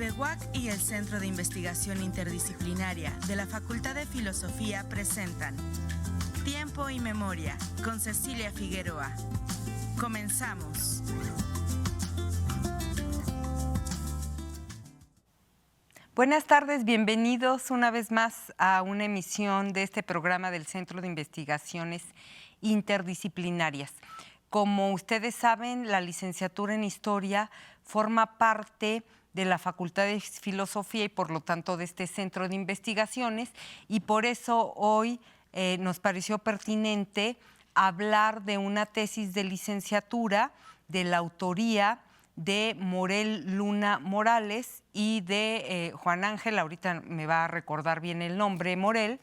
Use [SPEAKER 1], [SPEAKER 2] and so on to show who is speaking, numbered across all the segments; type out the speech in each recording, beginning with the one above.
[SPEAKER 1] EBEWAC y el Centro de Investigación Interdisciplinaria de la Facultad de Filosofía presentan Tiempo y Memoria con Cecilia Figueroa. Comenzamos.
[SPEAKER 2] Buenas tardes, bienvenidos una vez más a una emisión de este programa del Centro de Investigaciones Interdisciplinarias. Como ustedes saben, la licenciatura en Historia forma parte de la Facultad de Filosofía y por lo tanto de este Centro de Investigaciones, y por eso hoy nos pareció pertinente hablar de una tesis de licenciatura de la autoría de Morel Luna Morales y de Juan Ángel, ahorita me va a recordar bien el nombre, Morel,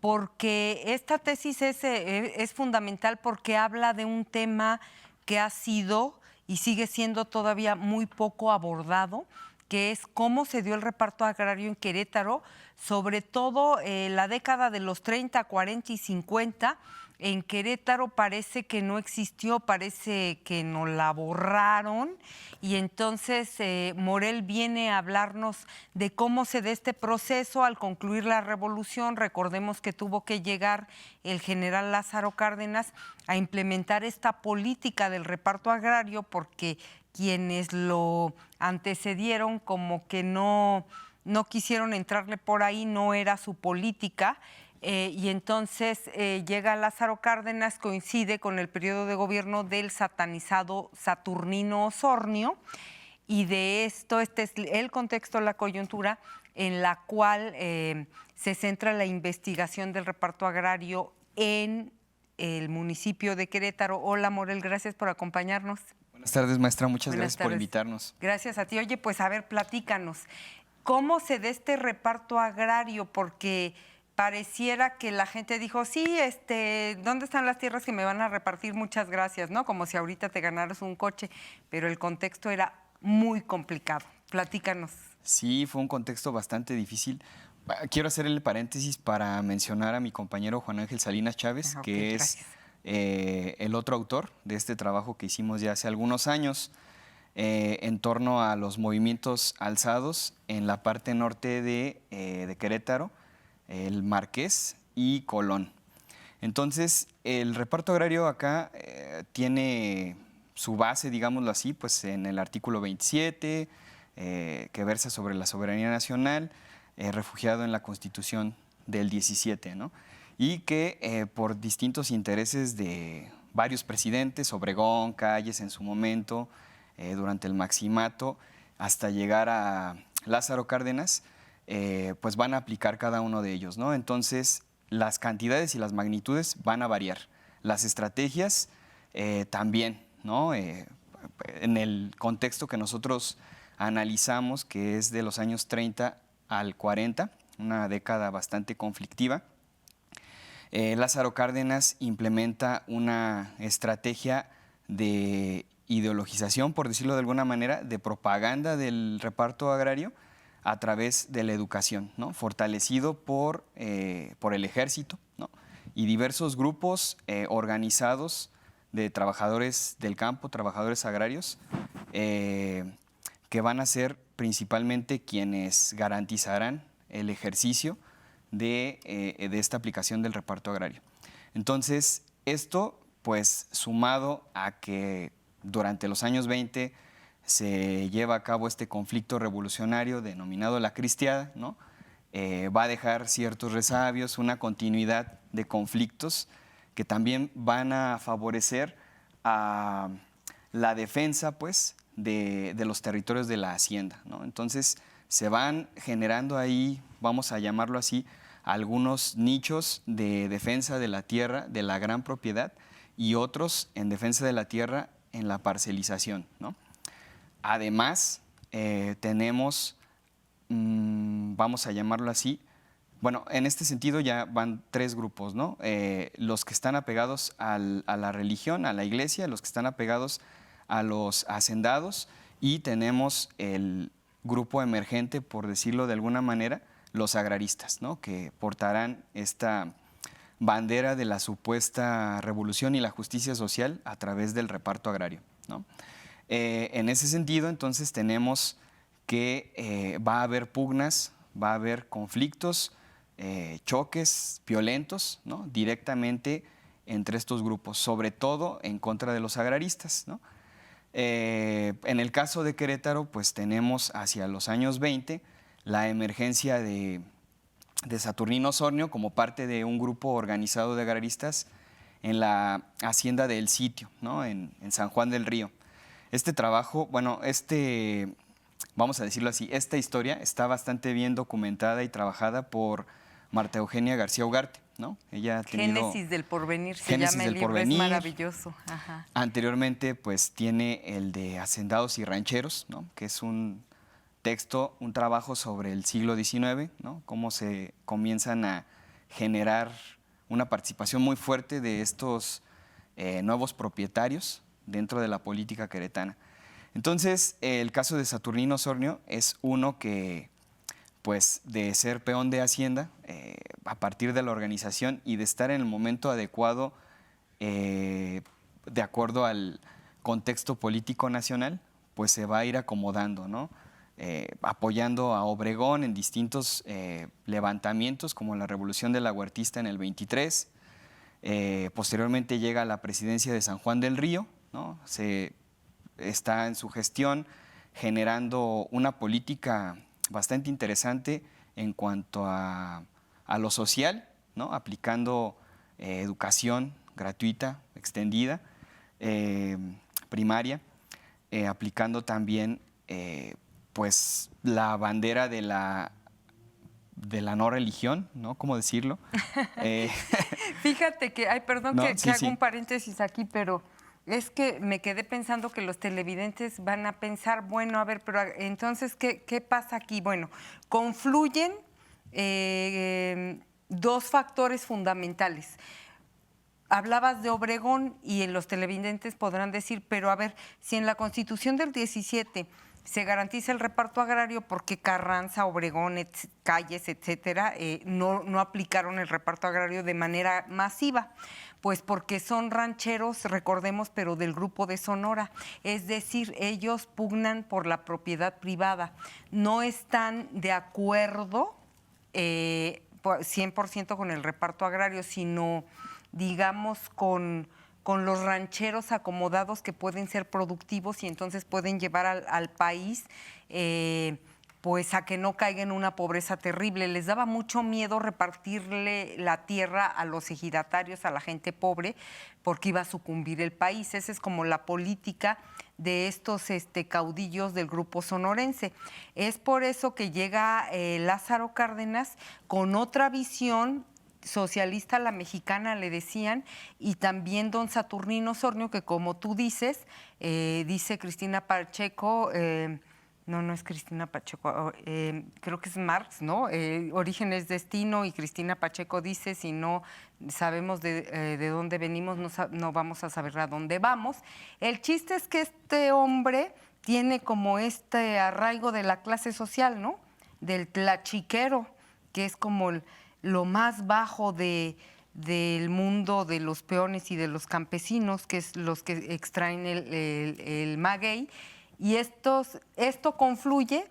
[SPEAKER 2] porque esta tesis es fundamental porque habla de un tema que ha sido y sigue siendo todavía muy poco abordado, que es cómo se dio el reparto agrario en Querétaro, sobre todo la década de los 30, 40 y 50. En Querétaro parece que no existió, parece que nos la borraron, y entonces Morel viene a hablarnos de cómo se da este proceso al concluir la revolución. Recordemos que tuvo que llegar el general Lázaro Cárdenas a implementar esta política del reparto agrario porque quienes lo antecedieron como que no quisieron entrarle por ahí, no era su política. Y entonces llega Lázaro Cárdenas, coincide con el periodo de gobierno del satanizado Saturnino Osornio, y de esto, este es el contexto, la coyuntura en la cual se centra la investigación del reparto agrario en el municipio de Querétaro. Hola, Morel, gracias por acompañarnos.
[SPEAKER 3] Buenas tardes, maestra, muchas
[SPEAKER 2] Buenas
[SPEAKER 3] gracias
[SPEAKER 2] tardes.
[SPEAKER 3] por invitarnos.
[SPEAKER 2] Gracias a ti. Oye, pues a ver, platícanos, ¿cómo se da este reparto agrario? Porque pareciera que la gente dijo, sí, ¿dónde están las tierras que me van a repartir? Muchas gracias, ¿no? Como si ahorita te ganaras un coche, pero el contexto era muy complicado. Platícanos.
[SPEAKER 3] Sí, fue un contexto bastante difícil. Quiero hacer el paréntesis para mencionar a mi compañero Juan Ángel Salinas Chávez, que es el otro autor de este trabajo que hicimos ya hace algunos años en torno a los movimientos alzados en la parte norte de Querétaro, el Marqués y Colón. Entonces, el reparto agrario acá tiene su base, digámoslo así, pues en el artículo 27, que versa sobre la soberanía nacional, refugiado en la Constitución del 17, ¿no? Y que por distintos intereses de varios presidentes, Obregón, Calles en su momento, durante el maximato, hasta llegar a Lázaro Cárdenas, pues van a aplicar cada uno de ellos, ¿no? Entonces, las cantidades y las magnitudes van a variar. Las estrategias también, ¿no? En el contexto que nosotros analizamos, que es de los años 30 al 40, una década bastante conflictiva, Lázaro Cárdenas implementa una estrategia de ideologización, por decirlo de alguna manera, de propaganda del reparto agrario, a través de la educación, ¿no? Fortalecido por el ejército, ¿no? Y diversos grupos organizados de trabajadores del campo, trabajadores agrarios, que van a ser principalmente quienes garantizarán el ejercicio de esta aplicación del reparto agrario. Entonces, esto, pues, sumado a que durante los años 20 se lleva a cabo este conflicto revolucionario denominado la Cristiada, ¿no? Va a dejar ciertos resabios, una continuidad de conflictos que también van a favorecer a la defensa, pues, de los territorios de la hacienda, ¿no? Entonces, se van generando ahí, vamos a llamarlo así, algunos nichos de defensa de la tierra, de la gran propiedad, y otros en defensa de la tierra en la parcelización, ¿no? Además, tenemos, vamos a llamarlo así, bueno, en este sentido ya van tres grupos, ¿no? Los que están apegados a la religión, a la iglesia, los que están apegados a los hacendados, y tenemos el grupo emergente, por decirlo de alguna manera, los agraristas, ¿no? Que portarán esta bandera de la supuesta revolución y la justicia social a través del reparto agrario, ¿no? En ese sentido, entonces, tenemos que va a haber pugnas, va a haber conflictos, choques violentos, ¿no? Directamente entre estos grupos, sobre todo en contra de los agraristas, ¿no? En el caso de Querétaro, pues tenemos hacia los años 20 la emergencia de Saturnino Osornio como parte de un grupo organizado de agraristas en la hacienda del Sitio, ¿no? en San Juan del Río. Este trabajo, bueno, vamos a decirlo así, esta historia está bastante bien documentada y trabajada por Marta Eugenia García Ugarte, ¿no? Ella ha tenido
[SPEAKER 2] Génesis del Porvenir,
[SPEAKER 3] Génesis
[SPEAKER 2] se llama el
[SPEAKER 3] del
[SPEAKER 2] libro,
[SPEAKER 3] Porvenir.
[SPEAKER 2] es maravilloso. Ajá.
[SPEAKER 3] Anteriormente, pues tiene el de Hacendados y Rancheros, ¿no? Que es un texto, un trabajo sobre el siglo XIX, ¿no? Cómo se comienzan a generar una participación muy fuerte de estos nuevos propietarios dentro de la política queretana. Entonces, el caso de Saturnino Osornio es uno que, pues, de ser peón de Hacienda, a partir de la organización y de estar en el momento adecuado, de acuerdo al contexto político nacional, pues se va a ir acomodando, ¿no? Apoyando a Obregón en distintos levantamientos, como la Revolución de la Huertista en el 23. Posteriormente llega a la presidencia de San Juan del Río, ¿no? Se está en su gestión generando una política bastante interesante en cuanto a lo social, ¿no? Aplicando educación gratuita, extendida, primaria, aplicando también pues la bandera de la no religión, ¿no? ¿Cómo decirlo?
[SPEAKER 2] Fíjate que, ay, perdón
[SPEAKER 3] no,
[SPEAKER 2] que
[SPEAKER 3] sí,
[SPEAKER 2] hago
[SPEAKER 3] sí.
[SPEAKER 2] un paréntesis aquí, pero es que me quedé pensando que los televidentes van a pensar, bueno, a ver, pero entonces, ¿qué pasa aquí? Bueno, confluyen dos factores fundamentales. Hablabas de Obregón y los televidentes podrán decir, pero a ver, si en la Constitución del 17 se garantiza el reparto agrario porque Carranza, Obregón, Calles, etcétera, no aplicaron el reparto agrario de manera masiva, pues porque son rancheros, recordemos, pero del grupo de Sonora, es decir, ellos pugnan por la propiedad privada, no están de acuerdo 100% con el reparto agrario, sino digamos con los rancheros acomodados que pueden ser productivos y entonces pueden llevar al país pues a que no caiga en una pobreza terrible. Les daba mucho miedo repartirle la tierra a los ejidatarios, a la gente pobre, porque iba a sucumbir el país. Esa es como la política de estos caudillos del grupo sonorense. Es por eso que llega Lázaro Cárdenas con otra visión socialista a la mexicana, le decían, y también don Saturnino Osornio, que como tú dices, dice Cristina Pacheco, no es Cristina Pacheco, creo que es Marx, ¿no? Origen es destino, y Cristina Pacheco dice, si no sabemos de dónde venimos, no vamos a saber a dónde vamos. El chiste es que este hombre tiene como este arraigo de la clase social, ¿no? Del tlachiquero, que es como lo más bajo del mundo de los peones y de los campesinos, que es los que extraen el maguey, y esto confluye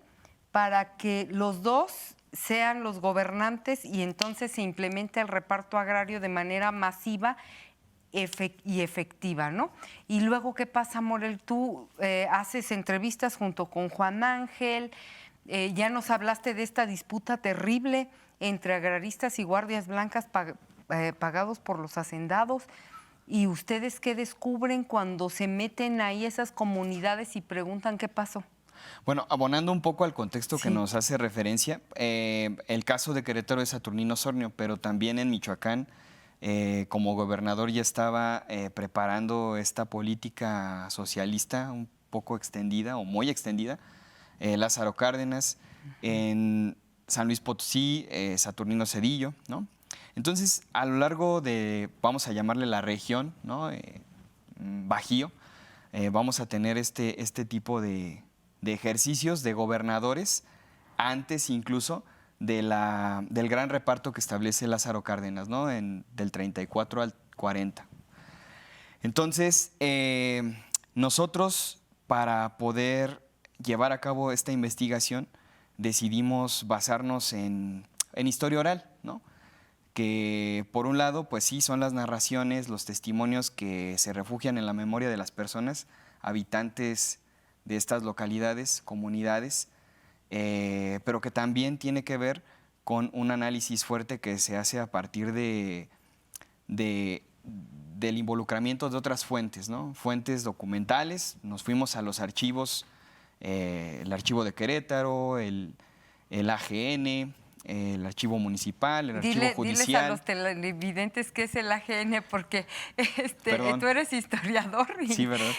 [SPEAKER 2] para que los dos sean los gobernantes y entonces se implementa el reparto agrario de manera masiva y efectiva, ¿no? Y luego, ¿qué pasa, Morel? Tú haces entrevistas junto con Juan Ángel, ya nos hablaste de esta disputa terrible entre agraristas y guardias blancas pagados por los hacendados. ¿Y ustedes qué descubren cuando se meten ahí esas comunidades y preguntan qué pasó?
[SPEAKER 3] Bueno, abonando un poco al contexto que nos hace referencia, el caso de Querétaro es Saturnino Osornio, pero también en Michoacán, como gobernador ya estaba preparando esta política socialista un poco extendida o muy extendida, Lázaro Cárdenas, en San Luis Potosí, Saturnino Cedillo, ¿no? Entonces, a lo largo de, vamos a llamarle la región, ¿no? Bajío, vamos a tener este tipo de ejercicios de gobernadores, antes incluso del gran reparto que establece Lázaro Cárdenas, ¿no? Del 34 al 40. Entonces, nosotros, para poder llevar a cabo esta investigación, decidimos basarnos en historia oral, ¿no? Que por un lado, pues sí, son las narraciones, los testimonios que se refugian en la memoria de las personas, habitantes de estas localidades, comunidades, pero que también tiene que ver con un análisis fuerte que se hace a partir del involucramiento de otras fuentes, ¿no? Fuentes documentales. Nos fuimos a los archivos, el archivo de Querétaro, el AGN, el archivo municipal, el archivo judicial.
[SPEAKER 2] Diles a los televidentes qué es el AGN, porque tú eres historiador. Y
[SPEAKER 3] sí, ¿verdad?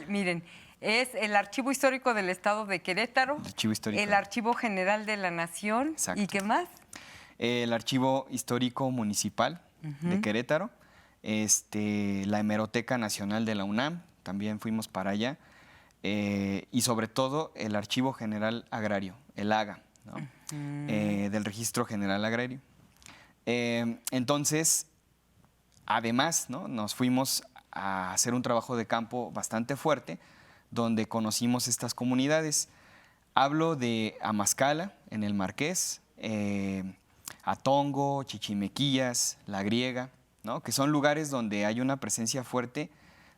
[SPEAKER 2] Miren, es el Archivo Histórico del Estado de Querétaro, el Archivo General de la Nación. Exacto. ¿Y qué más?
[SPEAKER 3] El Archivo Histórico Municipal de Querétaro, la Hemeroteca Nacional de la UNAM, también fuimos para allá, y sobre todo el Archivo General Agrario, el AGA, ¿no? Del Registro General Agrario. Entonces, además, ¿no?, nos fuimos a hacer un trabajo de campo bastante fuerte, donde conocimos estas comunidades. Hablo de Amazcala, en el Marqués, Atongo, Chichimequillas, La Griega, ¿no?, que son lugares donde hay una presencia fuerte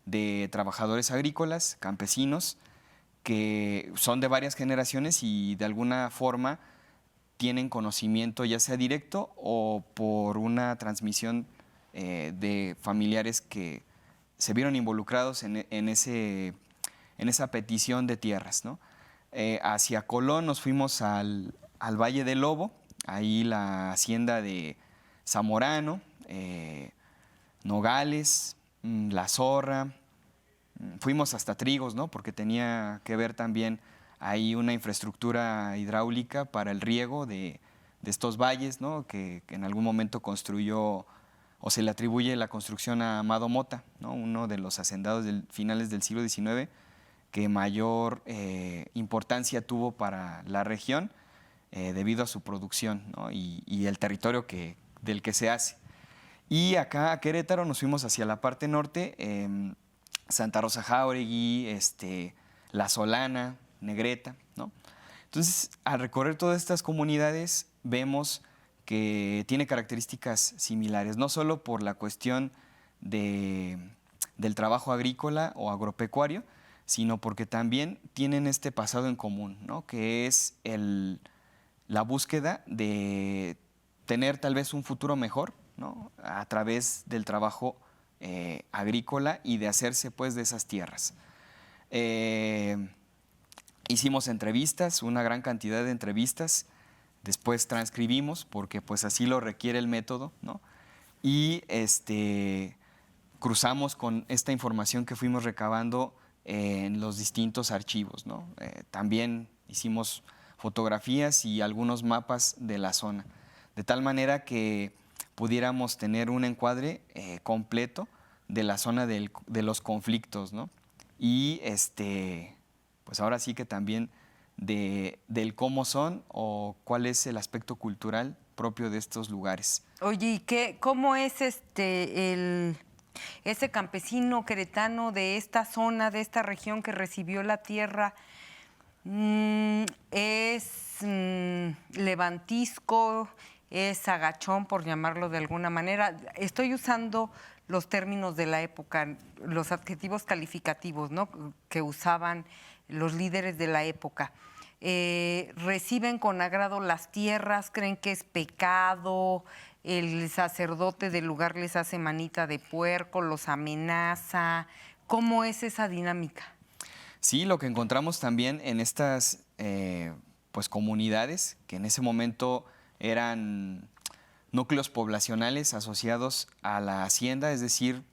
[SPEAKER 3] de trabajadores agrícolas, campesinos, que son de varias generaciones y de alguna forma tienen conocimiento ya sea directo o por una transmisión de familiares que se vieron involucrados en esa petición de tierras, ¿no? Hacia Colón nos fuimos al Valle del Lobo, ahí la hacienda de Zamorano, Nogales, La Zorra. Fuimos hasta Trigos, ¿no?, porque tenía que ver también ahí una infraestructura hidráulica para el riego de estos valles, ¿no?, que en algún momento construyó o se le atribuye la construcción a Amado Mota, ¿no?, uno de los hacendados de finales del siglo XIX que mayor importancia tuvo para la región debido a su producción, ¿no?, y el territorio del que se hace. Y acá a Querétaro nos fuimos hacia la parte norte, Santa Rosa Jáuregui, La Solana, Negreta, ¿no? Entonces, al recorrer todas estas comunidades, vemos que tiene características similares, no solo por la cuestión del trabajo agrícola o agropecuario, sino porque también tienen este pasado en común, ¿no?, que es la búsqueda de tener tal vez un futuro mejor, ¿no?, a través del trabajo agrícola y de hacerse pues de esas tierras. Hicimos entrevistas, una gran cantidad de entrevistas, después transcribimos porque pues así lo requiere el método, ¿no?, y cruzamos con esta información que fuimos recabando en los distintos archivos, ¿no? También hicimos fotografías y algunos mapas de la zona, de tal manera que pudiéramos tener un encuadre completo de la zona de los conflictos, ¿no? Y pues ahora sí que también del cómo son o cuál es el aspecto cultural propio de estos lugares.
[SPEAKER 2] Oye, ¿y cómo es ese campesino queretano de esta zona, de esta región que recibió la tierra? ¿Es levantisco? ¿Es agachón, por llamarlo de alguna manera? Estoy usando los términos de la época, los adjetivos calificativos, ¿no?, que usaban los líderes de la época. ¿Reciben con agrado las tierras? ¿Creen que es pecado? ¿El sacerdote del lugar les hace manita de puerco? ¿Los amenaza? ¿Cómo es esa dinámica?
[SPEAKER 3] Sí, lo que encontramos también en estas pues comunidades que en ese momento eran núcleos poblacionales asociados a la hacienda, es decir,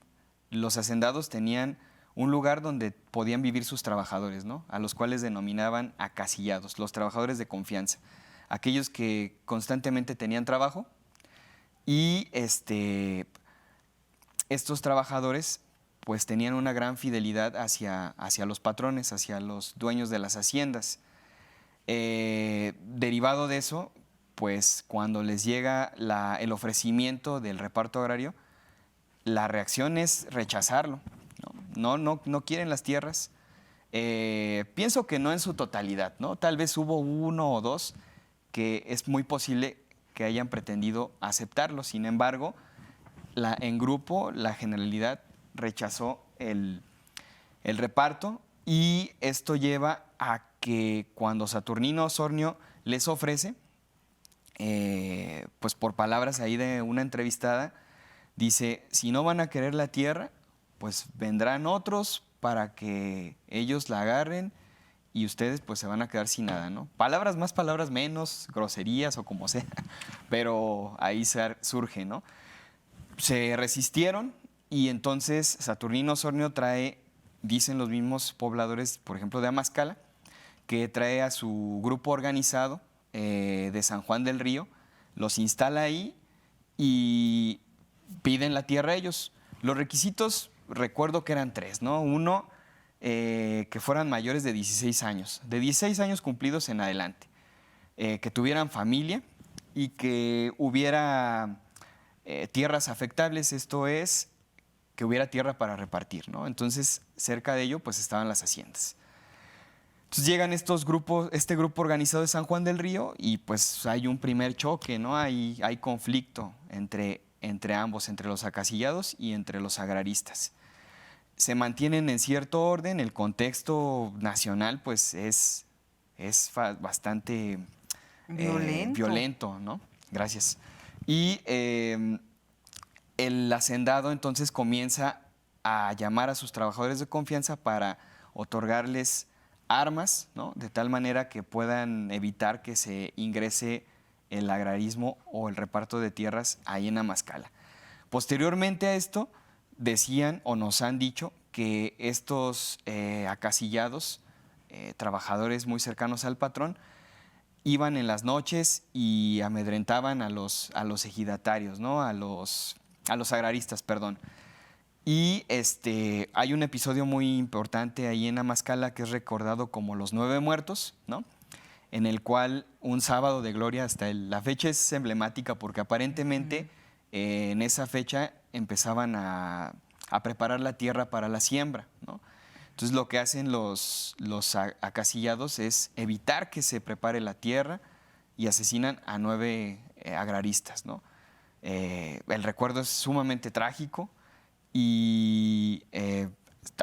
[SPEAKER 3] los hacendados tenían un lugar donde podían vivir sus trabajadores, ¿no?, a los cuales denominaban acasillados, los trabajadores de confianza, aquellos que constantemente tenían trabajo y estos trabajadores pues tenían una gran fidelidad hacia los patrones, hacia los dueños de las haciendas. Derivado de eso, pues cuando les llega el ofrecimiento del reparto agrario, la reacción es rechazarlo, ¿no? No quieren las tierras, Pienso que no en su totalidad, ¿no? Tal vez hubo uno o dos que es muy posible que hayan pretendido aceptarlo. Sin embargo, en grupo, la Generalidad rechazó el reparto, y esto lleva a que cuando Saturnino Osornio les ofrece, pues por palabras ahí de una entrevistada, dice, si no van a querer la tierra, pues vendrán otros para que ellos la agarren y ustedes pues se van a quedar sin nada, ¿no? Palabras más, palabras menos, groserías o como sea, pero ahí surge, ¿no? Se resistieron y entonces Saturnino Osornio trae, dicen los mismos pobladores, por ejemplo, de Amazcala, que trae a su grupo organizado de San Juan del Río, los instala ahí y piden la tierra a ellos. Los requisitos, recuerdo que eran 3, ¿no? Uno, que fueran mayores de 16 años, de 16 años cumplidos en adelante, que tuvieran familia y que hubiera tierras afectables, esto es, que hubiera tierra para repartir, ¿no? Entonces, cerca de ello, pues estaban las haciendas. Entonces llegan este grupo organizado de San Juan del Río y pues hay un primer choque, ¿no? Hay conflicto entre ambos, entre los acasillados y entre los agraristas. Se mantienen en cierto orden, el contexto nacional pues es bastante violento, ¿no? Gracias. Y el hacendado entonces comienza a llamar a sus trabajadores de confianza para otorgarles armas, ¿no? De tal manera que puedan evitar que se ingrese el agrarismo o el reparto de tierras ahí en Amazcala. Posteriormente a esto, decían o nos han dicho que estos acasillados, trabajadores muy cercanos al patrón, iban en las noches y amedrentaban a los ejidatarios, ¿no? A los agraristas, perdón. Y hay un episodio muy importante ahí en Amazcala que es recordado como los 9 muertos, ¿no? En el cual un sábado de gloria, hasta la fecha es emblemática porque aparentemente en esa fecha empezaban a preparar la tierra para la siembra, ¿no? Entonces lo que hacen los acasillados es evitar que se prepare la tierra y asesinan a 9 agraristas, ¿no? El recuerdo es sumamente trágico y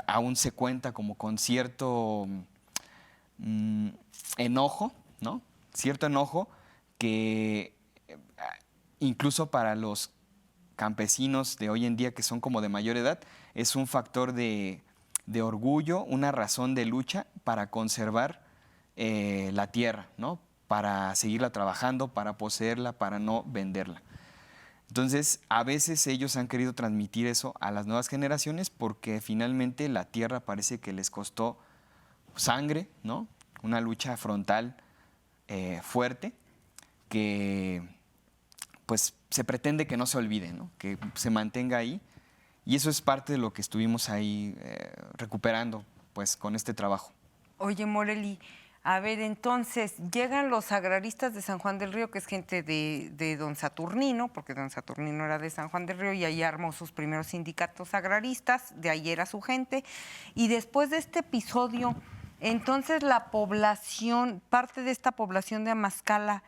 [SPEAKER 3] aún se cuenta como con cierto enojo, ¿no? Cierto enojo que incluso para los campesinos de hoy en día que son como de mayor edad, es un factor de orgullo, una razón de lucha para conservar la tierra, ¿no? Para seguirla trabajando, para poseerla, para no venderla. Entonces, a veces ellos han querido transmitir eso a las nuevas generaciones porque finalmente la tierra parece que les costó sangre, ¿no? Una lucha frontal fuerte que pues se pretende que no se olvide, ¿no? Que se mantenga ahí. Y eso es parte de lo que estuvimos ahí recuperando pues con este trabajo.
[SPEAKER 2] Oye, Moreli, a ver, entonces, llegan los agraristas de San Juan del Río, que es gente de don Saturnino, porque don Saturnino era de San Juan del Río y ahí armó sus primeros sindicatos agraristas, de ahí era su gente. Y después de este episodio, entonces la población, parte de esta población de Amazcala,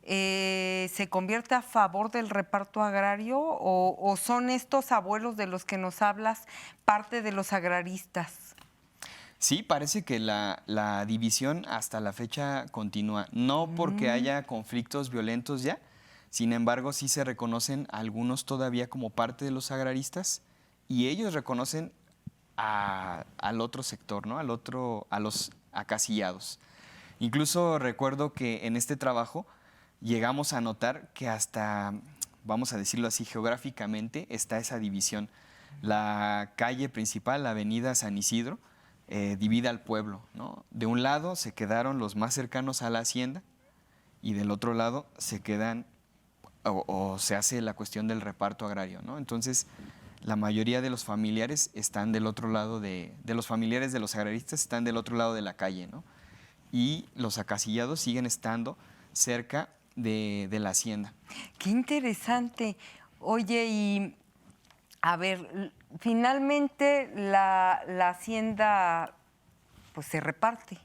[SPEAKER 2] ¿se convierte a favor del reparto agrario o son estos abuelos de los que nos hablas parte de los agraristas?
[SPEAKER 3] Sí, parece que la división hasta la fecha continúa, no porque haya conflictos violentos ya, sin embargo sí se reconocen algunos todavía como parte de los agraristas y ellos reconocen al otro sector, ¿no? A los acasillados. Incluso recuerdo que en este trabajo llegamos a notar que hasta, vamos a decirlo así, geográficamente está esa división. La calle principal, la avenida San Isidro, divide al pueblo, ¿no? De un lado se quedaron los más cercanos a la hacienda y del otro lado se quedan o se hace la cuestión del reparto agrario, ¿no? Entonces, la mayoría de los familiares están del otro lado de los familiares de los agraristas están del otro lado de la calle, ¿no? Y los acasillados siguen estando cerca de la hacienda.
[SPEAKER 2] Qué interesante. Oye, y a ver, finalmente la hacienda pues se reparte.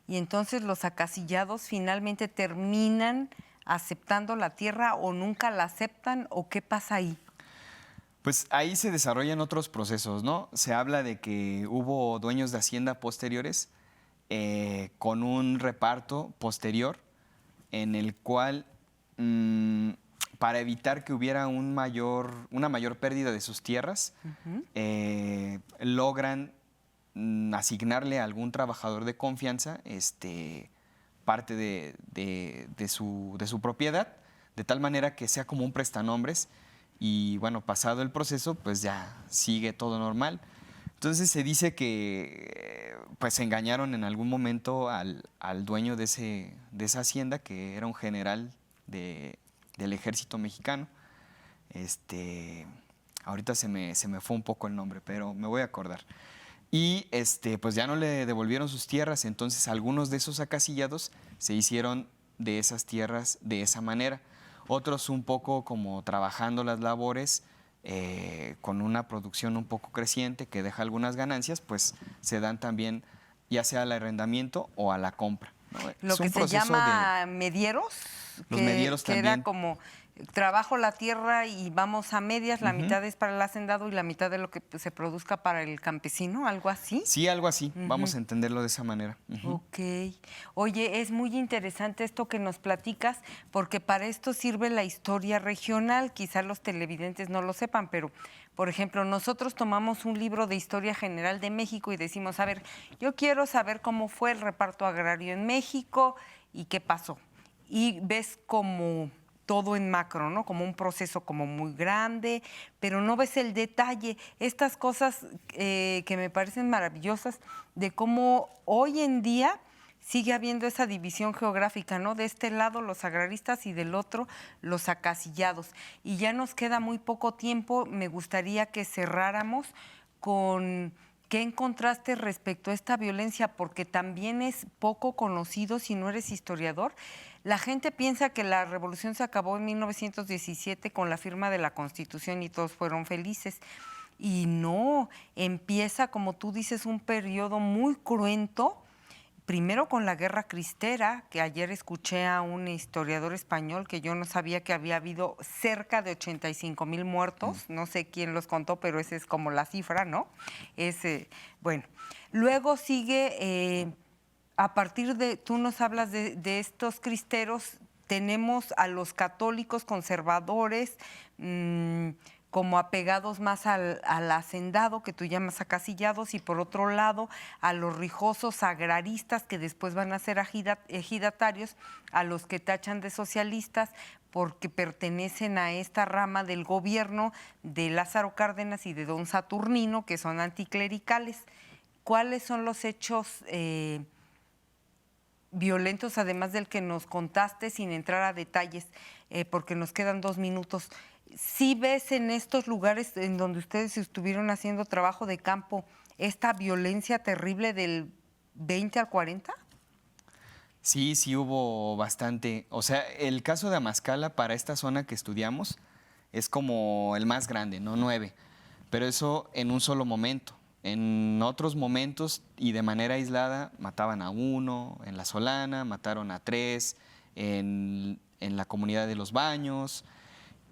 [SPEAKER 2] Y entonces los acasillados finalmente terminan aceptando la tierra o nunca la aceptan, ¿o qué pasa ahí?
[SPEAKER 3] Pues ahí se desarrollan otros procesos, ¿no? Se habla de que hubo dueños de hacienda posteriores con un reparto posterior en el cual, para evitar que hubiera una mayor pérdida de sus tierras, logran asignarle a algún trabajador de confianza parte de su propiedad, de tal manera que sea como un prestanombres y bueno, pasado el proceso, pues ya sigue todo normal. Entonces se dice que pues engañaron en algún momento al dueño de esa hacienda, que era un general del ejército mexicano. Ahorita se me fue un poco el nombre, pero me voy a acordar. Y pues ya no le devolvieron sus tierras, entonces algunos de esos acasillados se hicieron de esas tierras de esa manera. Otros un poco como trabajando las labores, con una producción un poco creciente que deja algunas ganancias, pues se dan también ya sea al arrendamiento o a la compra, ¿no?
[SPEAKER 2] Lo que se llama medieros,
[SPEAKER 3] los medieros
[SPEAKER 2] que
[SPEAKER 3] también.
[SPEAKER 2] era como trabajo la tierra y vamos a medias, la mitad es para el hacendado y la mitad de lo que se produzca para el campesino, ¿algo así?
[SPEAKER 3] Sí, algo así, vamos a entenderlo de esa manera.
[SPEAKER 2] Ok. Oye, es muy interesante esto que nos platicas, porque para esto sirve la historia regional. Quizá los televidentes no lo sepan, pero, por ejemplo, nosotros tomamos un libro de historia general de México y decimos, a ver, yo quiero saber cómo fue el reparto agrario en México y qué pasó. Y ves como todo en macro, ¿no? Como un proceso como muy grande, pero no ves el detalle. Estas cosas que me parecen maravillosas de cómo hoy en día sigue habiendo esa división geográfica, ¿no? De este lado los agraristas y del otro los acasillados. Y ya nos queda muy poco tiempo. Me gustaría que cerráramos con qué encontraste respecto a esta violencia, porque también es poco conocido si no eres historiador. La gente piensa que la revolución se acabó en 1917 con la firma de la Constitución y todos fueron felices. Y no, empieza, como tú dices, un periodo muy cruento, primero con la Guerra Cristera, que ayer escuché a un historiador español que yo no sabía que había habido cerca de 85,000 muertos, no sé quién los contó, pero esa es como la cifra, ¿no? Bueno, luego sigue... a partir de, tú nos hablas de estos cristeros, tenemos a los católicos conservadores, como apegados más al hacendado, que tú llamas acasillados, y por otro lado a los rijosos agraristas, que después van a ser ejidatarios, a los que tachan de socialistas, porque pertenecen a esta rama del gobierno de Lázaro Cárdenas y de don Saturnino, que son anticlericales. ¿Cuáles son los hechos violentos, además del que nos contaste, sin entrar a detalles, porque nos quedan 2 minutos? ¿Sí ves en estos lugares en donde ustedes estuvieron haciendo trabajo de campo esta violencia terrible del 20 al 40?
[SPEAKER 3] Sí, sí hubo bastante. O sea, el caso de Amazcala para esta zona que estudiamos es como el más grande, ¿no? 9. Pero eso en un solo momento. En otros momentos y de manera aislada mataban a 1, en La Solana mataron a 3, en la comunidad de Los Baños.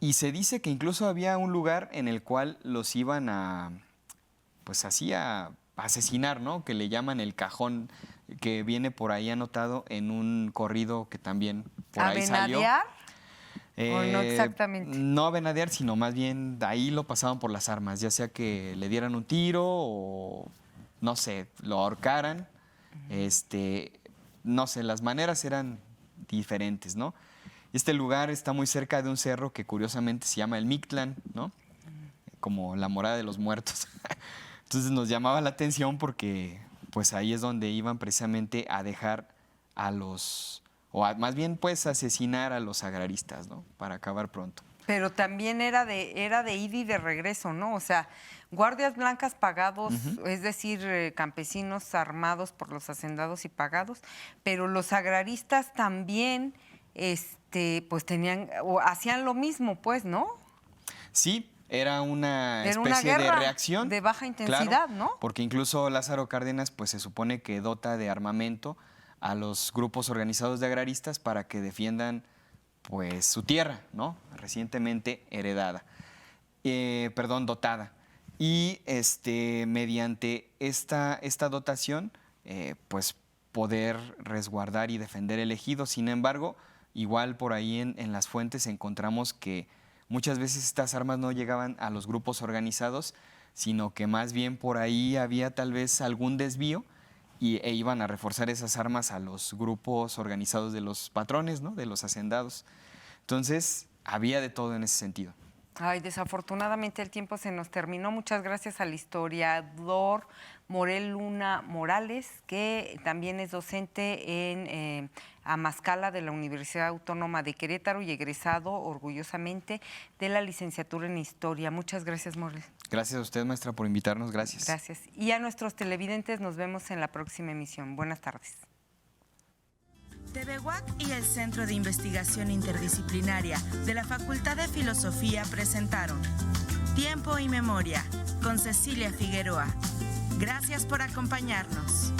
[SPEAKER 3] Y se dice que incluso había un lugar en el cual los iban a, pues así a asesinar, ¿no? Que le llaman el Cajón, que viene por ahí anotado en un corrido que también por ahí salió.
[SPEAKER 2] ¿A ¿O no exactamente?
[SPEAKER 3] No a venadear, sino más bien de ahí lo pasaban por las armas, ya sea que le dieran un tiro o, no sé, lo ahorcaran. No sé, las maneras eran diferentes, ¿no? Este lugar está muy cerca de un cerro que curiosamente se llama el Mictlán, ¿no? Como la morada de los muertos. Entonces nos llamaba la atención porque pues ahí es donde iban precisamente a dejar a los... más bien pues asesinar a los agraristas, ¿no? Para acabar pronto.
[SPEAKER 2] Pero también era de ida y de regreso, ¿no? O sea, guardias blancas pagados, es decir, campesinos armados por los hacendados y pagados, pero los agraristas también, pues tenían, o hacían lo mismo, pues, ¿no?
[SPEAKER 3] Sí, Era una
[SPEAKER 2] Era
[SPEAKER 3] especie
[SPEAKER 2] una guerra
[SPEAKER 3] de reacción.
[SPEAKER 2] de baja intensidad,
[SPEAKER 3] claro,
[SPEAKER 2] ¿no?
[SPEAKER 3] Porque incluso Lázaro Cárdenas pues se supone que dota de armamento a los grupos organizados de agraristas para que defiendan pues su tierra, ¿no? Recientemente heredada, dotada. Y mediante esta dotación, pues poder resguardar y defender el ejido. Sin embargo, igual por ahí en las fuentes encontramos que muchas veces estas armas no llegaban a los grupos organizados, sino que más bien por ahí había tal vez algún desvío e iban a reforzar esas armas a los grupos organizados de los patrones, ¿no? De los hacendados. Entonces, había de todo en ese sentido.
[SPEAKER 2] Ay, desafortunadamente el tiempo se nos terminó. Muchas gracias al historiador Morel Luna Morales, que también es docente en Amazcala de la Universidad Autónoma de Querétaro y egresado orgullosamente de la licenciatura en Historia. Muchas gracias, Morel.
[SPEAKER 3] Gracias a usted, maestra, por invitarnos. Gracias.
[SPEAKER 2] Gracias. Y a nuestros televidentes nos vemos en la próxima emisión. Buenas tardes.
[SPEAKER 1] TVUAC y el Centro de Investigación Interdisciplinaria de la Facultad de Filosofía presentaron Tiempo y Memoria con Cecilia Figueroa. Gracias por acompañarnos.